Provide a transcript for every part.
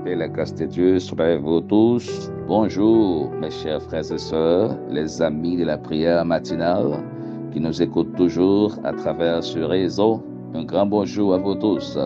paix et la grâce de Dieu soit avec vous tous. Bonjour, mes chers frères et sœurs, les amis de la prière matinale qui nous écoutent toujours à travers ce réseau. Un grand bonjour à vous tous.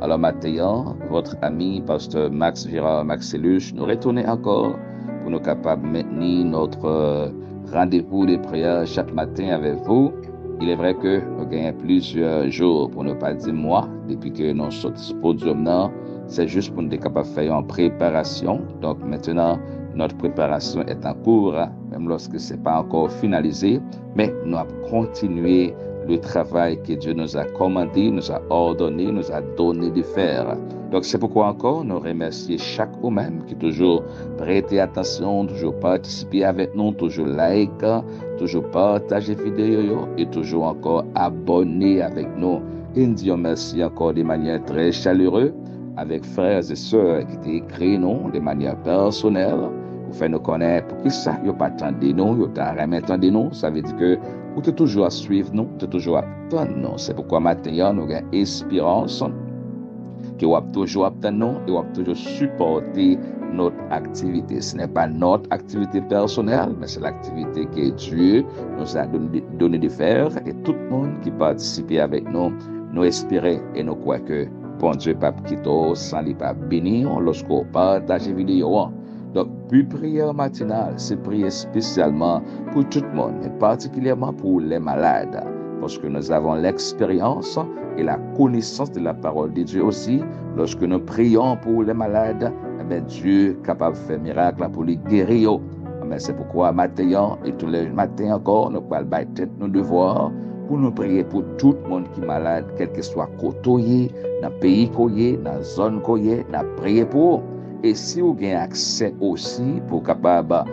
Alors maintenant, votre ami, pasteur Max Gérard Maxellus, nous retournons encore pour nous capables de maintenir notre rendez-vous de prière chaque matin avec vous. Il est vrai que nous gagnons plusieurs jours, pour ne pas dire mois, depuis que nous sommes sur ce podium-là. C'est juste pour nous être capables de faire une préparation. Donc maintenant, notre préparation est en cours, même lorsque ce n'est pas encore finalisé. Mais nous avons continué le travail que Dieu nous a commandé, nous a ordonné, nous a donné de faire. Donc c'est pourquoi encore nous remercions chaque vous-même qui toujours prêtez attention, toujours participer avec nous, toujours like, toujours partager vidéo et toujours encore abonner avec nous. Et nous disons merci encore de manière très chaleureuse avec frères et sœurs qui t'ont écrit nous de manière personnelle. Vous faites nous connaître pour qui ça, vous pas attendez nous, vous jamais attendez nous. Ça veut dire que vous êtes toujours à suivre nous, vous êtes toujours à attendre nous. C'est pourquoi maintenant nous avons espérance que vous avez toujours attendre nous et vous avez toujours supporter notre activité. Ce n'est pas notre activité personnelle, mais c'est l'activité que Dieu nous a donné de faire. Et tout le monde qui participe avec nous, nous espérons et nous croyons que bon Dieu pas quitter sans lui pas bénir lorsqu'on partage vidéo. Donc, puis prière matinale, c'est prier spécialement pour tout le monde, mais particulièrement pour les malades, parce que nous avons l'expérience et la connaissance de la parole de Dieu aussi. Lorsque nous prions pour les malades, Dieu est capable de faire miracle pour les guérir. C'est pourquoi matin et tous les matins encore, nous allons battre nos devoirs pour nous prier pour tout le monde qui est malade, quel que soit côté, dans le pays, dans la zone, nous prier pour. Et si vous avez accès aussi pour capable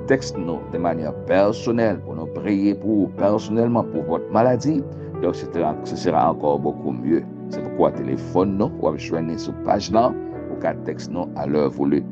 texte nous de manière personnelle, pour nous prier pour personnellement pour votre maladie, donc ce sera encore beaucoup mieux. C'est pourquoi téléphone nous, ou joindre sur page là, ou qu'à texte nous à l'heure voulue.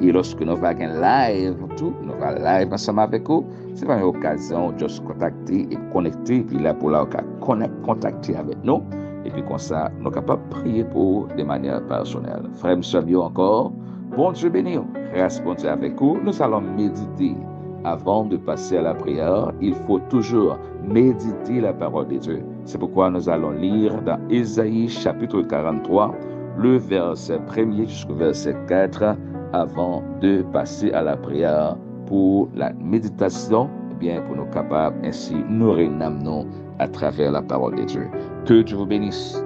Et lorsque nous allons live, nous allons live ensemble avec vous, c'est une occasion de juste contacter et connecter, puis là pour là, contacter avec nous. Et puis comme ça, nous sommes capables de prier pour de manière personnelle. Frère, nous encore. Bon Dieu béni. Grâce bon Dieu avec vous. Nous allons méditer. Avant de passer à la prière, il faut toujours méditer la parole de Dieu. C'est pourquoi nous allons lire dans Ésaïe chapitre 43, le verset 1er jusqu'au verset 4, avant de passer à la prière pour la méditation, bien pour nous capables ainsi nous ramener à travers la parole de Dieu. Que Dieu vous bénisse,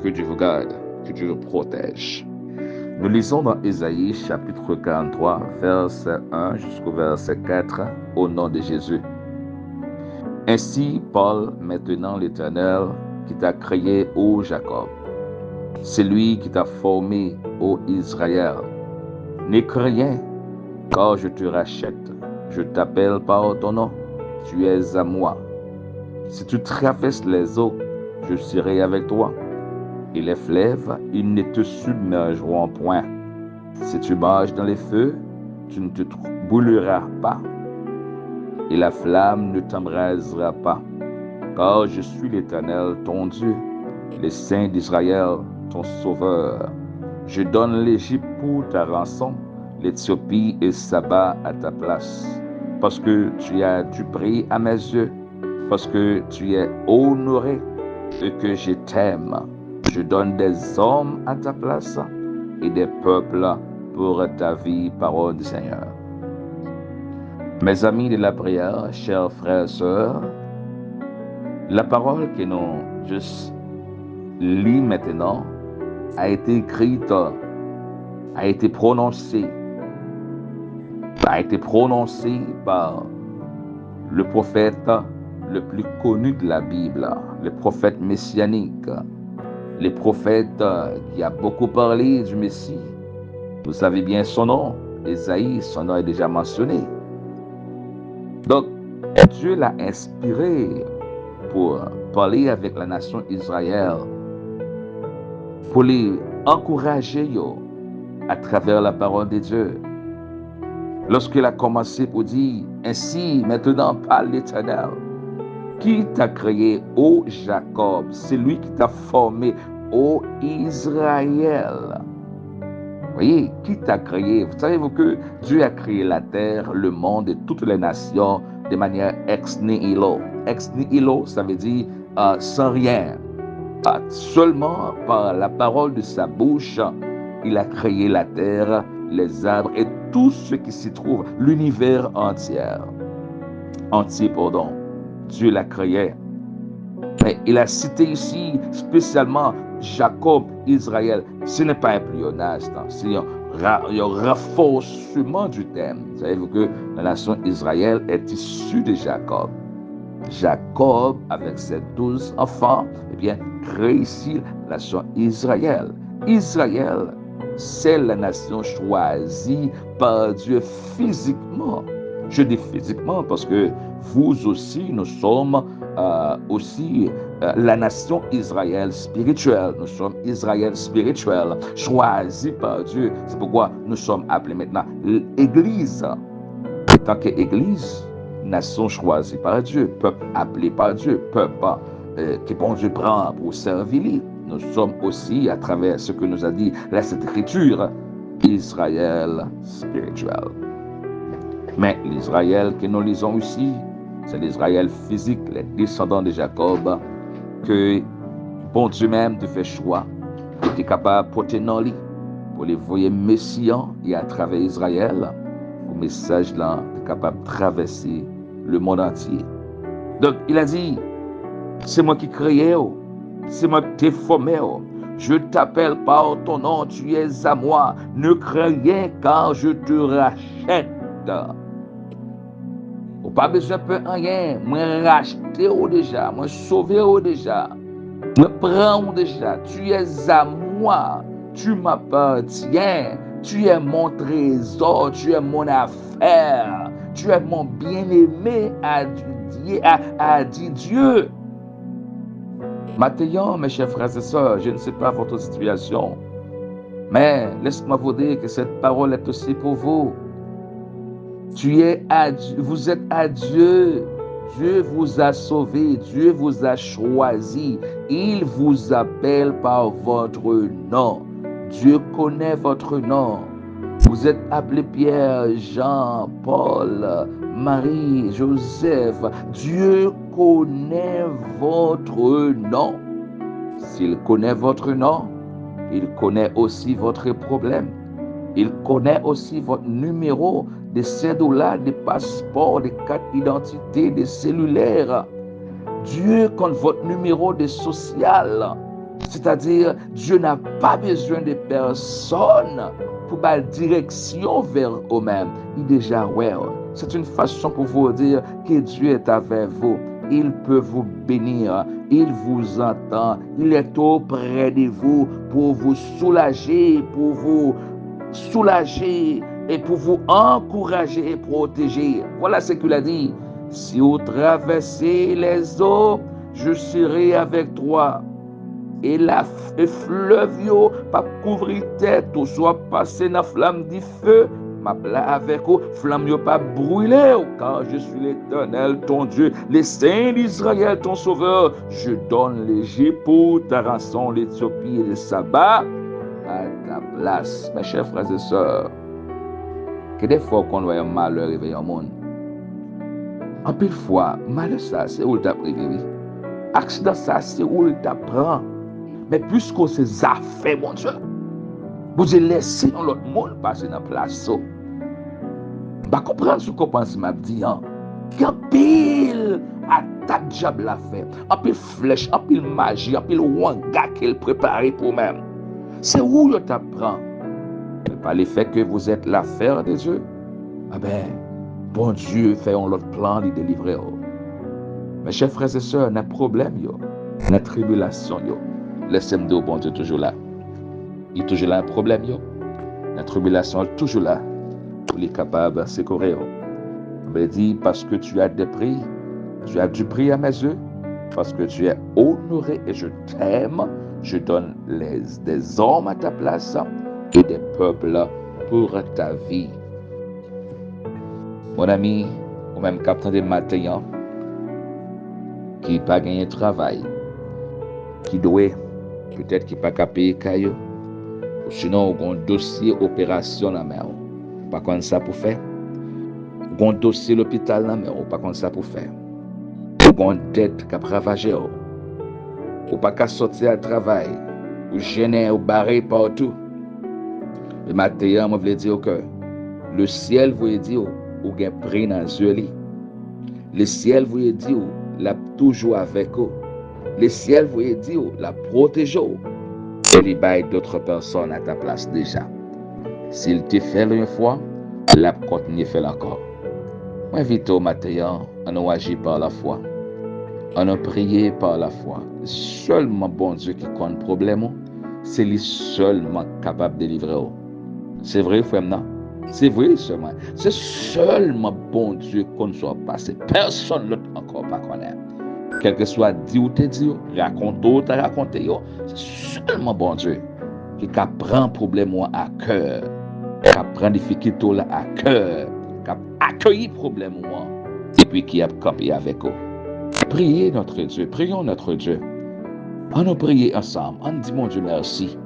que Dieu vous garde, que Dieu vous protège. Nous lisons dans Ésaïe chapitre 43, verset 1 jusqu'au verset 4, au nom de Jésus. Ainsi parle maintenant l'Éternel qui t'a créé, ô Jacob. C'est lui qui t'a formé, ô Israël. N'aie rien, car je te rachète. Je t'appelle par ton nom. Tu es à moi. Si tu traverses les eaux, je serai avec toi. Et les fleuves, ils ne te submergeront point. Si tu marches dans les feux, tu ne te brûleras pas. Et la flamme ne t'embrasera pas. Car je suis l'Éternel, ton Dieu, le Saint d'Israël, ton Sauveur. Je donne l'Égypte pour ta rançon, l'Éthiopie et Saba à ta place. Parce que tu as du prix à mes yeux, parce que tu es honoré et que je t'aime. Je donne des hommes à ta place et des peuples pour ta vie, parole du Seigneur. Mes amis de la prière, chers frères et sœurs, la parole que nous juste lis maintenant a été écrite, a été prononcée par le prophète le plus connu de la Bible, le prophète messianique, le prophète qui a beaucoup parlé du Messie. Vous savez bien son nom, Ésaïe, son nom est déjà mentionné. Donc, Dieu l'a inspiré pour parler avec la nation Israël, pour les encourager à travers la parole de Dieu. Lorsqu'il a commencé pour dire, ainsi maintenant parle l'Éternel, qui t'a créé, ô Jacob, c'est lui qui t'a formé, ô Israël. Voyez, qui t'a créé? Vous savez-vous que Dieu a créé la terre, le monde et toutes les nations de manière ex nihilo. Ex nihilo, ça veut dire sans rien. Seulement par la parole de sa bouche, il a créé la terre, les arbres et tout ce qui s'y trouve, l'univers entier. Dieu l'a créé. Mais il a cité ici spécialement Jacob, Israël. Ce n'est pas un pléonasme, c'est un renforcement du thème. Savez-vous que la nation Israël est issue de Jacob. Jacob, avec ses 12 enfants, eh bien, crée ici la nation Israël. Israël, c'est la nation choisie par Dieu physiquement. Je dis physiquement parce que vous aussi, nous sommes aussi la nation Israël spirituelle. Nous sommes Israël spirituel, choisi par Dieu. C'est pourquoi nous sommes appelés maintenant l'Église. En tant qu'Église, nation choisie par Dieu, peuple appelé par Dieu, peuple que bon Dieu prend pour servir. Nous sommes aussi, à travers ce que nous a dit la Sainte Écriture, Israël spirituel. Mais l'Israël que nous lisons ici, c'est l'Israël physique, les descendants de Jacob, que bon Dieu même te fait choix, et tu es capable de porter dans lui, pour les voyer messians et à travers Israël, le message là, tu es capable de traverser le monde entier. Donc il a dit, c'est moi qui créais, c'est moi qui t'ai formé, je t'appelle par ton nom, tu es à moi, ne crains rien car je te rachète. Ou pas besoin de rien, moi racheté déjà, moi sauvé déjà, moi prends déjà, tu es à moi, tu m'appartiens, tu es mon trésor, tu es mon affaire, tu es mon bien-aimé, a dit Dieu. Maintenant, mes chers frères et sœurs, je ne sais pas votre situation, mais laisse-moi vous dire que cette parole est aussi pour vous. Vous êtes à Dieu. Dieu vous a sauvé. Dieu vous a choisi. Il vous appelle par votre nom. Dieu connaît votre nom. Vous êtes appelé Pierre, Jean, Paul, Marie, Joseph. Dieu connaît votre nom. S'il connaît votre nom, il connaît aussi votre problème. Il connaît aussi votre numéro de cédula, de passeport, de carte d'identité, de cellulaire. Dieu connaît votre numéro de social. C'est-à-dire, Dieu n'a pas besoin de personne pour la direction vers eux-mêmes. Il est déjà aware. C'est une façon pour vous dire que Dieu est avec vous. Il peut vous bénir. Il vous entend. Il est auprès de vous pour vous soulager, et pour vous encourager et protéger. Voilà ce qu'il a dit. Si vous traversez les eaux, je serai avec toi. Et le fleuve yo pas couvrir tête ou soit passer dans la flamme du feu. Ma plat avec vous, flamme yo pas brûler, car je suis l'Éternel, ton Dieu, le Saint d'Israël, ton Sauveur. Je donne l'Égypte pour ta rançon, l'Éthiopie et le Saba à ta place. Mes chers frères et sœurs, que des fois qu'on voit un malheur réveiller au monde, en pile fois, malheur ça, c'est où il t'a privé. Accident ça, c'est où il t'apprend. Mais puisque c'est affaires, mon Dieu, vous avez laissé l'autre monde passer dans la place. Je ne comprends pas ce qu'on pense, m'a dit. Il y a pile attaque diable la fait, un pile flèche, un pile magie, un pile wanga qu'elle prépare pour même. C'est où il t'apprend. Mais pas l'effet que vous êtes l'affaire de Dieu. Ah ben, bon Dieu fait un autre plan de délivrer. Mes chers frères et sœurs, il y a un problème, il y a une tribulation. Laissez-moi dire, bon Dieu, toujours là. Il est toujours là un problème. La tribulation est toujours là. Pour les capables de secourir. On me dit, parce que tu as des prix, tu as du prix à mes yeux, parce que tu es honoré et je t'aime, je donne des hommes à ta place et des peuples pour ta vie. Mon ami, ou même capitaine de matin, qui n'a pas gagné de travail, qui doit, peut-être qui n'a pas payer caillou, Sinon, on a un dossier opération dans la main. Pas comme ça pour faire. On a un dossier l'hôpital dans la main. Pas comme ça pour faire. On a une dette qui a ravagé. Ou pas qu'à sortir à travail. Ou gêner ou barrer partout. Le matin, je voulais dire que le ciel voulait dire ou gain pris dans les yeux. Le ciel voulait dire l'a toujours avec vous. Le ciel voulait dire la protéger. Et il y a d'autres personnes à ta place déjà. S'il te fait une fois, la continue de faire encore. Moi, invite au matin, on a agi par la foi. On a prié par la foi. Seulement bon Dieu qui compte le problème, c'est lui seulement capable de délivrer. C'est vrai, frère, non? C'est vrai seulement. C'est seulement bon Dieu qu'on ne soit passé. Personne d'autre encore pas connaît. Quel que soit dit ou te dit, raconte ou te raconté, c'est seulement bon Dieu qui prend le problème à cœur, qui prend difficulté à cœur, qui accueille le problème et puis qui a campé avec eux. Priez notre Dieu, prions notre Dieu. On nous prie ensemble, on dit mon Dieu merci.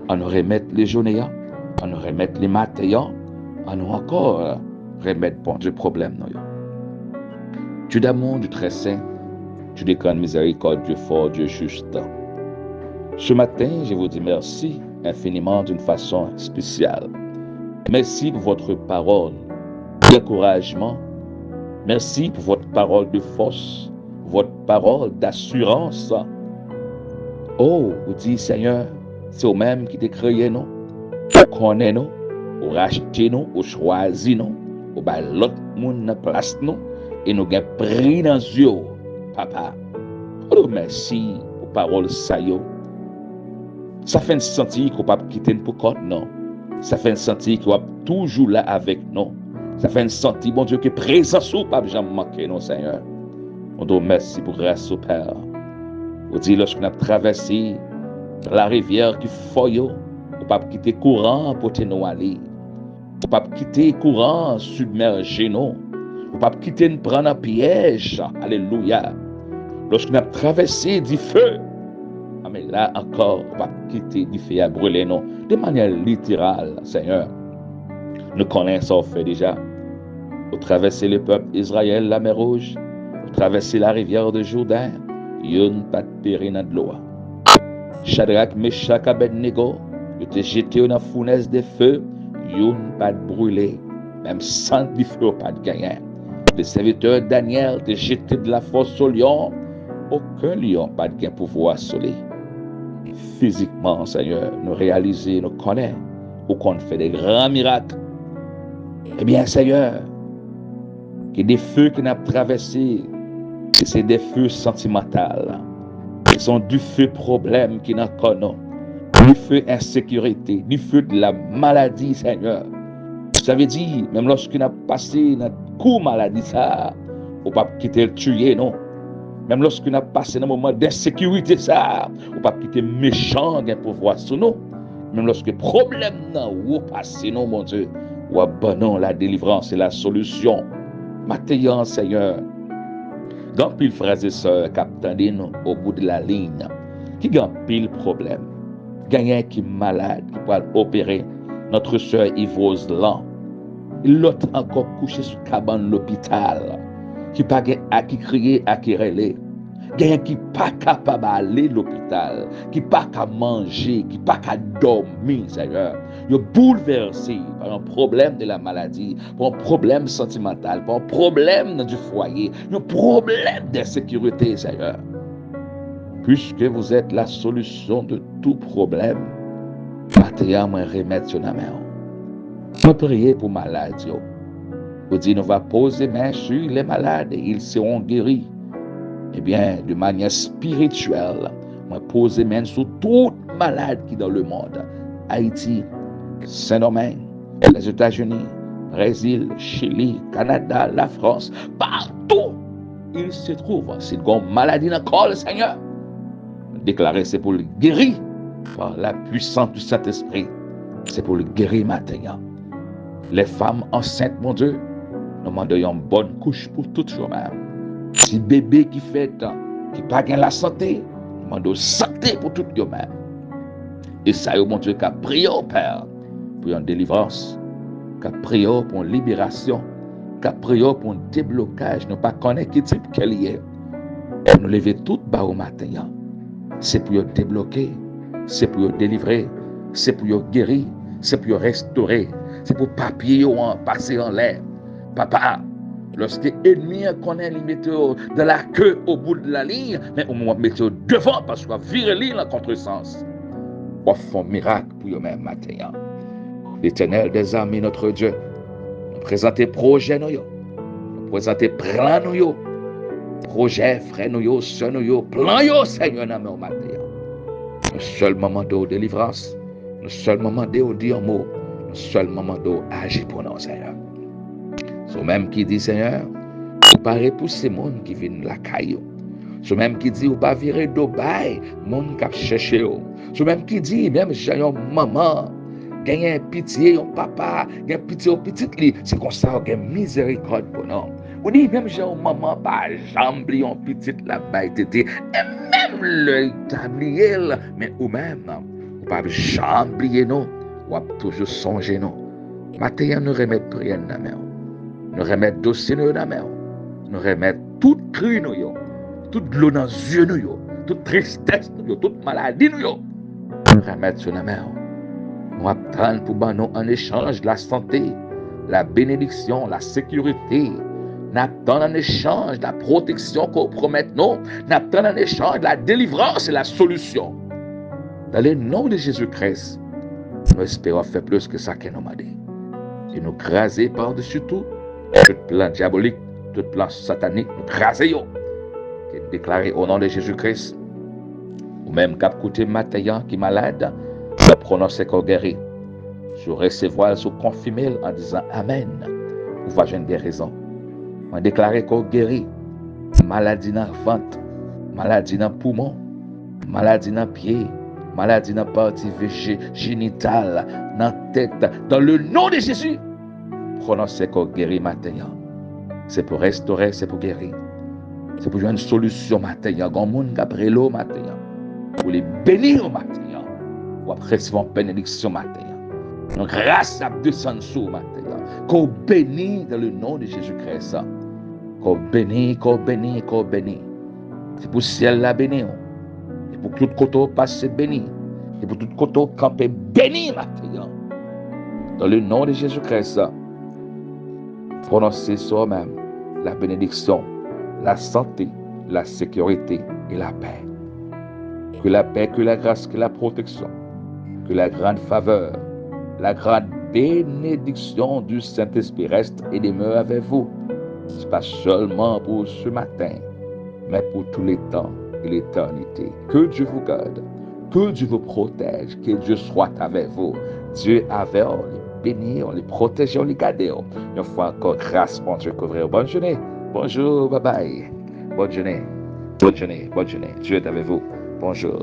On nous remet les journées, on nous remet les matins, on nous encore remet bon Dieu problème. Dieu d'amour, Dieu très saint, Dieu de grande miséricorde, Dieu fort, Dieu juste. Ce matin, je vous dis merci infiniment d'une façon spéciale. Merci pour votre parole d'encouragement. Merci pour votre parole de force, votre parole d'assurance. Oh, vous dites, Seigneur, c'est vous-même qui t'ai créé, nous. Vous connaissez nous, vous rachetez nous, vous choisissez nous, vous baillez l'autre monde dans place nous, et nous avons pris dans les yeux, papa. Oh, merci pour parole ça. Ça fait sentir qu'on ne peut pas quitter pour compte, non. Ça fait sentir qu'on est toujours là avec nous. Ça fait sentir, bon Dieu, que présence ou pas jamais manquer, non, Seigneur. On doit merci pour grâce au Père. Vous dites, lorsqu'on a traversé la rivière qui fouille, on ne peut pas quitter courant pour nous aller. On ne peut pas quitter courant submergé, non. On ne peut pas quitter nous prendre un piège. Alléluia. Lorsqu'on a traversé du feu, mais là encore, on ne peut pas quitter du feu à brûler, non. De manière littérale, Seigneur. Nous connaissons ça fait déjà. Vous traversez le peuple Israël, la mer Rouge. Vous traversez la rivière de Jourdain. Yon pas de péri dans de l'eau. Shadrach, Meshach, Abednego, vous te jeté dans la fournaise de feu. Yon pas de brûler. Même sans du feu, pas de gagner. Le serviteur Daniel te jeté de la fosse au lion. Aucun lion pas de pouvoir soler. Physiquement, Seigneur, nous réaliser, nous connaissons, ou qu'on fait des grands miracles. Eh bien, Seigneur, que des feux que nous avons traversés, c'est des feux sentimentaux. Ce sont du feu problème qui nous connaissons, du feu insécurité, du feu de la maladie, Seigneur. Ça veut dire, même lorsqu'on a passé notre coup maladie, ça, on ne peut pas quitter le tuer, non. Même lorsqu'on a passé un moment d'insécurité, ça, on ne peut pas quitter méchant pour pouvoir sur nous. Même lorsque le problème n'a pas passé, non, mon Dieu, ou abandon la délivrance et la solution. Maintenant, Seigneur, grand pile frères et sœurs qui attendent au bout de la ligne, qui grand pile problème, gagnant qui est malade, qui peut opérer notre sœur Yvose Lan, l'autre encore couché sur cabane l'hôpital, qui pas qui crier à qui relait, gagnant qui pas capable d'aller à l'hôpital, qui pas capable de manger, qui pas capable de dormir, Seigneur. Ils sont bouleversés par un problème de la maladie, par un problème sentimental, par un problème du foyer, un problème d'insécurité, Seigneur. Puisque vous êtes la solution de tout problème, maintenant, moi remettre sur la main. Je prie pour malades. Vous dites, nous va poser main sur les malades et ils seront guéris. Eh bien, de manière spirituelle, moi poser main sur toutes malades qui dans le monde. Haïti, Saint-Domingue, les États-Unis, Brésil, Chili, Canada, la France, partout ils se trouvent. S'ils ont maladie dans le corps, Seigneur, déclarer c'est pour le guérir par la puissance du Saint-Esprit. C'est pour le guérir maintenant. Les femmes enceintes, mon Dieu, nous demandons une bonne couche pour toutes jours même. Si bébé qui n'a pas la santé, nous demandons santé pour toutes jours même. Et ça, mon Dieu, qu'a prié au Père pour une délivrance, qu'a prié pour une libération, qu'a prié pour un déblocage. Nous ne connaissons pas qui type qu'elle est. Nous lever tout bas au matin. C'est pour débloquer, c'est pour délivrer, c'est pour guérir, c'est pour restaurer, c'est pour papier en passer en l'air. Papa, lorsque l'ennemi connaît les météos de la queue au bout de la ligne, mais au moins météo devant parce qu'on vire l'île en contresens. On fait un miracle pour eux-mêmes matin. L'Éternel des armées, notre Dieu, nous présente projet nous, nous présente plan nous, projet frère nous, soeur nous, plan nous, Seigneur, dans nos matin. Le seul moment de délivrance, le seul moment de dire un mot, le seul moment de agir pour nous, Seigneur. C'est même qui dit, Seigneur, ou pas repousser les gens qui viennent la caillou. C'est même qui dit, ou pas virer d'obaye, les gens qui cherchent. C'est même qui dit, même j'ai une maman, gagner pitié, un papa, gagner pitié au petit lit. C'est comme ça, gagner miséricorde pour nous. Ou dit, même j'ai une maman, pas jambe, un petit là-bas, et même le tablier, mais ou même, ou pas jambe, nous, ou toujours songer nous. Maintenant, nous remettons prière dans la main. Nous remettons dossier dans la main. Nous remettons toute cri, toute l'eau dans les yeux, toute tristesse, toute maladie, nous remettons sur la main. Nous attendons pour nous en échange de la santé, la bénédiction, la sécurité. Nous attendons en échange de la protection qu'on promet nous. Nous attendons en échange de la délivrance et la solution. Dans le nom de Jésus-Christ, nous espérons faire plus que ça que nous m'a dit. Et nous craser par-dessus tout plan diabolique, tout plan satanique, nous craser yo. Et déclarer au nom de Jésus-Christ, ou même cap côté matin qui est malade, nous prononcer qu'on guérit. Je recevoir, je confirmer en disant Amen. Ou va une guérison. On déclarer qu'on guérit. Maladie dans le ventre, maladie dans le poumon, maladie dans le pied, maladie dans la partie génitale, dans la tête, dans le nom de Jésus. Prononcez qu'on guérit matin. C'est pour restaurer, c'est pour guérir. C'est pour jouer une solution matin. Il y a un monde qui a pris l'eau matin. Pour les bénir matin. Ou après recevoir une bénédiction matin. Donc grâce à descendre sur matin. Qu'on bénit dans le nom de Jésus-Christ. Qu'on bénit, qu'on bénit, qu'on bénit. C'est pour le ciel la bénir. Et pour tout côté passer béni. Et pour tout côté camper béni matin. Dans le nom de Jésus-Christ. Prononcez soi-même la bénédiction, la santé, la sécurité et la paix. Que la paix, que la grâce, que la protection, que la grande faveur, la grande bénédiction du Saint-Esprit reste et demeure avec vous. Ce n'est pas seulement pour ce matin, mais pour tous les temps et l'éternité. Que Dieu vous garde, que Dieu vous protège, que Dieu soit avec vous. Dieu avec vous. Bénir, on les protéger, on les garder. Une fois encore, grâce, mon Dieu, couvrir. Bonne journée. Bonjour, bye bye. Bonne journée. Bonne journée. Bonne journée. Dieu est avec vous. Bonjour.